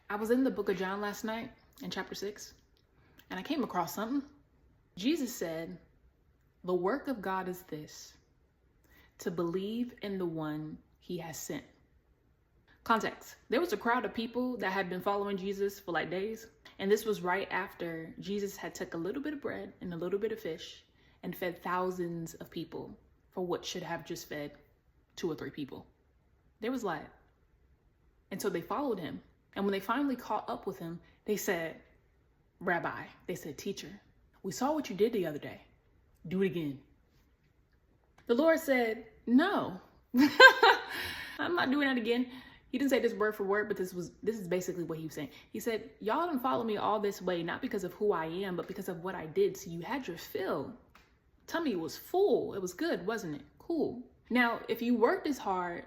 I was in the book of John last night in chapter 6, and I came across something. Jesus said, "The work of God is this, to believe in the one he has sent." Context: there was a crowd of people that had been following Jesus for like days, and this was right after Jesus had took a little bit of bread and a little bit of fish and fed thousands of people for what should have just fed 2 or 3 people. There was light. And so they followed him. And when they finally caught up with him, they said, "Rabbi," they said, "Teacher, we saw what you did the other day. Do it again." The Lord said, "No, I'm not doing that again." He didn't say this word for word, but this is basically what he was saying. He said, "Y'all didn't follow me all this way, not because of who I am, but because of what I did. So you had your fill. Tummy was full. It was good, wasn't it? Cool. Now, if you worked as hard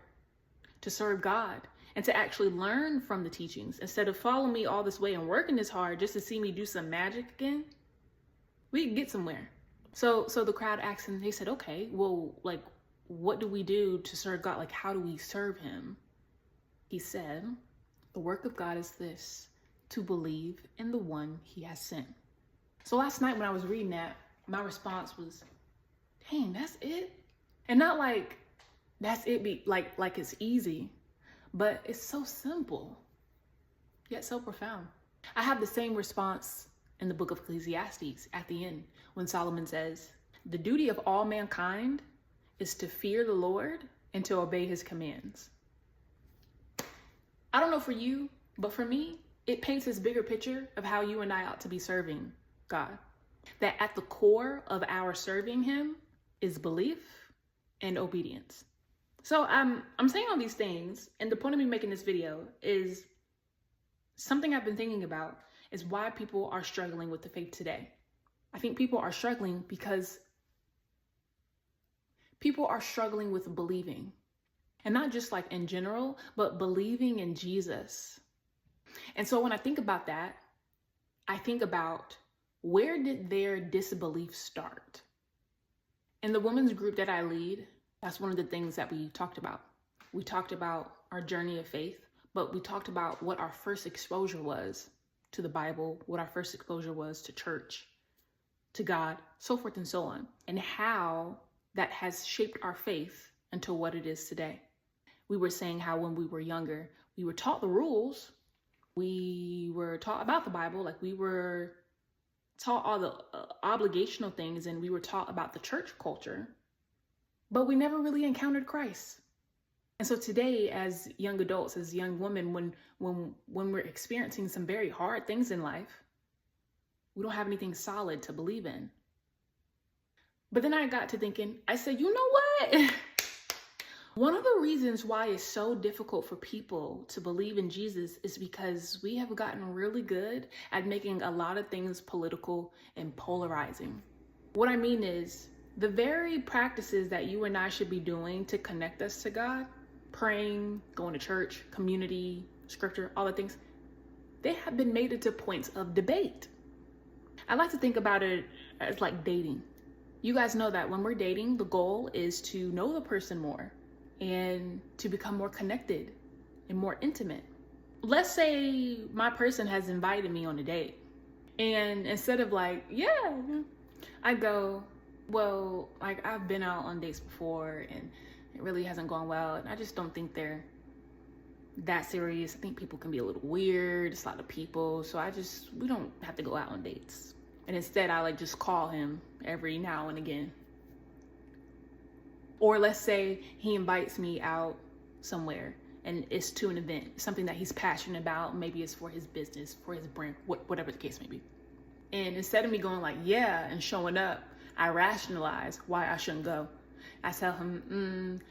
to serve God and to actually learn from the teachings, instead of following me all this way and working this hard just to see me do some magic again, we can get somewhere." So the crowd asked him, they said, "Okay, well, like, what do we do to serve God? Like, how do we serve him?" He said, "The work of God is this, to believe in the one he has sent." So last night when I was reading that, my response was, dang, that's it? And not like, that's it, be like it's easy, but it's so simple, yet so profound. I have the same response in the book of Ecclesiastes at the end, when Solomon says, "The duty of all mankind is to fear the Lord and to obey his commands." I don't know for you, but for me, it paints this bigger picture of how you and I ought to be serving God. That at the core of our serving him is belief and obedience. So I'm saying all these things, and the point of me making this video is something I've been thinking about, is why people are struggling with the faith today. I think people are struggling because people are struggling with believing. And not just like in general, but believing in Jesus. And so when I think about that, I think about, where did their disbelief start? In the women's group that I lead, that's one of the things that we talked about. We talked about our journey of faith, but we talked about what our first exposure was to the Bible, what our first exposure was to church, to God, so forth and so on, and how that has shaped our faith into what it is today. We were saying how when we were younger, we were taught the rules. We were taught about the Bible, like we were taught all the obligational things, and we were taught about the church culture, but we never really encountered Christ. And so today, as young adults, as young women, when we're experiencing some very hard things in life, we don't have anything solid to believe in. But then I got to thinking, I said, you know what? One of the reasons why it's so difficult for people to believe in Jesus is because we have gotten really good at making a lot of things political and polarizing. What I mean is, the very practices that you and I should be doing to connect us to God, praying, going to church, community, scripture, all the things, they have been made into points of debate. I like to think about it as like dating. You guys know that when we're dating, the goal is to know the person more and to become more connected and more intimate. Let's say my person has invited me on a date, and instead of like, yeah, I go, well, like, I've been out on dates before and it really hasn't gone well, and I just don't think they're that serious. I think people can be a little weird. It's a lot of people, so we don't have to go out on dates. And instead I like just call him every now and again. Or let's say he invites me out somewhere and it's to an event, something that he's passionate about. Maybe it's for his business, for his brand, whatever the case may be. And instead of me going like, yeah, and showing up, I rationalize why I shouldn't go. I tell him,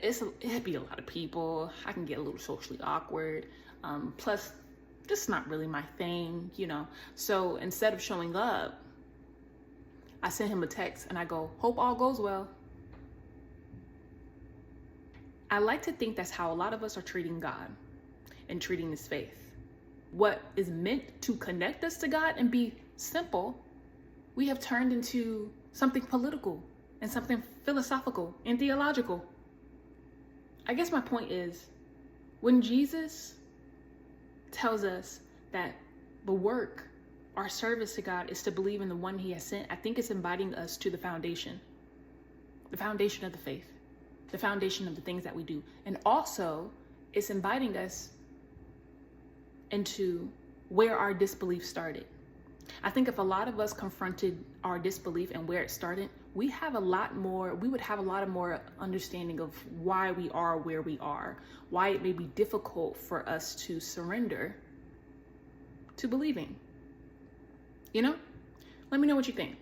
it'd be a lot of people. I can get a little socially awkward. Plus, this is not really my thing, you know. So instead of showing up, I send him a text and I go, hope all goes well. I like to think that's how a lot of us are treating God and treating his faith. What is meant to connect us to God and be simple, we have turned into something political and something philosophical and theological. I guess my point is, when Jesus tells us that the work, our service to God, is to believe in the one he has sent, I think it's inviting us to the foundation of the faith, the foundation of the things that we do. And also it's inviting us into where our disbelief started. I think if a lot of us confronted our disbelief and where it started, we would have a lot more understanding of why we are where we are, why it may be difficult for us to surrender to believing. You know? Let me know what you think.